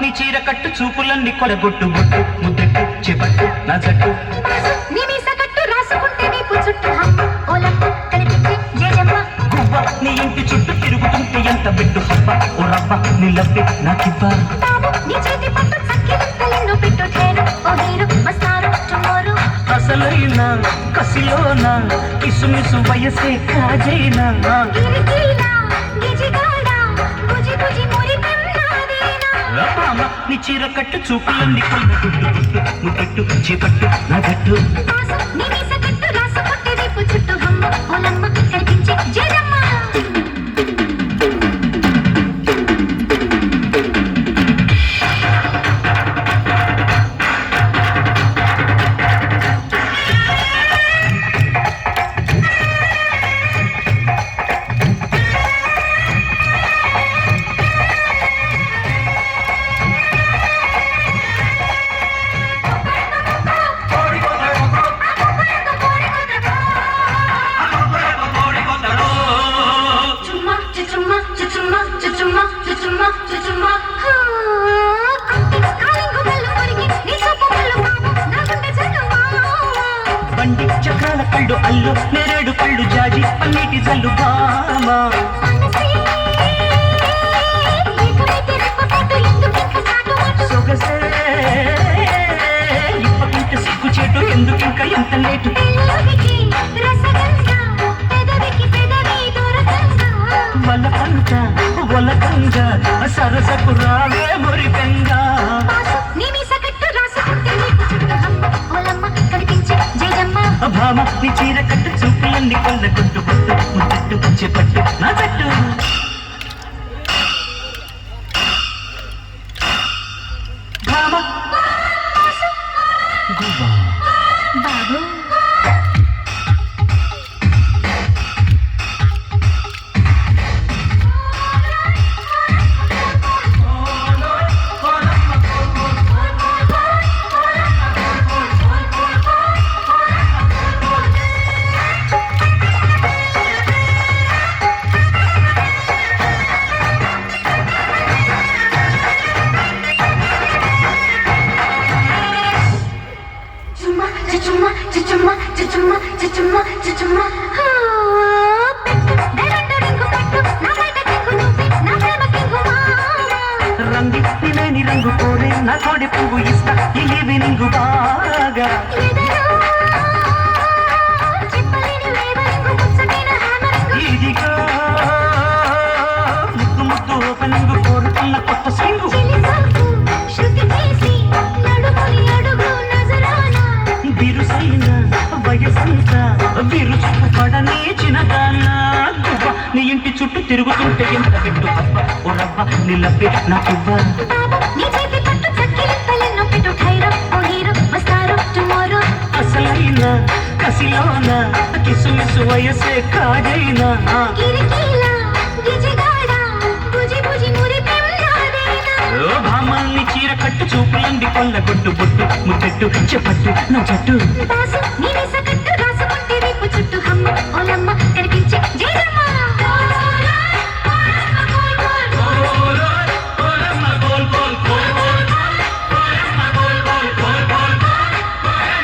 నీ చీర కట్టు చూపులన్నీ కొడగొట్టు బొట్టు ముద్దెట్టు చేపట్టు నా జట్టు నీ మీస కట్టు రాసుకుంటే నీకు చుట్టూ ఓలమ్మ కనిపించే జేజమ్మ గువ్వ నీ ఇంటి చుట్టూ తిరుగుతుంటే ఎంత బిడ్డు పప్ప ఓ రవ్వ నీ లవ్వే నాకివ్వ బాబు నీ చేతి పట్టు చక్కెరెన్నో పెట్టు ఠేరు ఓ హీరో వస్తారు టుమారో అసలైన కసిలోన కిసుమిసు వయసే కాజైనా గిరిగిలా గిజిగాడా బుజి బుజి మురి పెన్నాదేనా రామ నీ చీర కట్టు చూపులన్నీ కొడగొట్టు బొట్టు ముద్దెట్టు చేపట్టు నా జట్టు బాసు నీ మీస కట్టు రాసుకుంటే నీకు చుట్టూ ఓలమ్మ కనిపించే జేజమ్మ బండి చక్రాల కళ్ళు అల్లు నేరేడు కళ్ళు జాజి పన్నీటి జల్లు బామ సొగసే ఇప్పకింత సిగ్గు చేటు ఎందుకింక ఎంత లేటు వలకంట ఒలకంగా సరసకు రావే మురికంగా భామ నీ చీర కట్టు చూపులన్నీ కొల్లగొట్టు బొట్టు ముద్దట్టు చేపట్టు నా జట్టు భామ గువ్వా బాబు రంగి తినేని రంగు కోరే నా కోడి పువ్వు ఇస్తా ఈ ఈవినింగ్ బాగా ఇదిగో ముద్దు ముద్దు ఓపెనింగ్ కోరుతున్న కొత్త సింగు బిరుసైన వయసంతా బిరుసు పడని చిన్నదాన్న గువ్వ నీ ఇంటి చుట్టూ తిరుగుతుంటే ఎంత పెట్టు పప్ప ఓ రవ్వ నీ లవ్వే నాకివ్వ అసలైన కసిలోన కిసుమిసు వయసే కాజైనా ఓ భామాన్ని చీర కట్టు చూపులంది కొల్లగొట్టు బొట్టు ముద్దెట్టు చెప్పట్టు నా జట్టు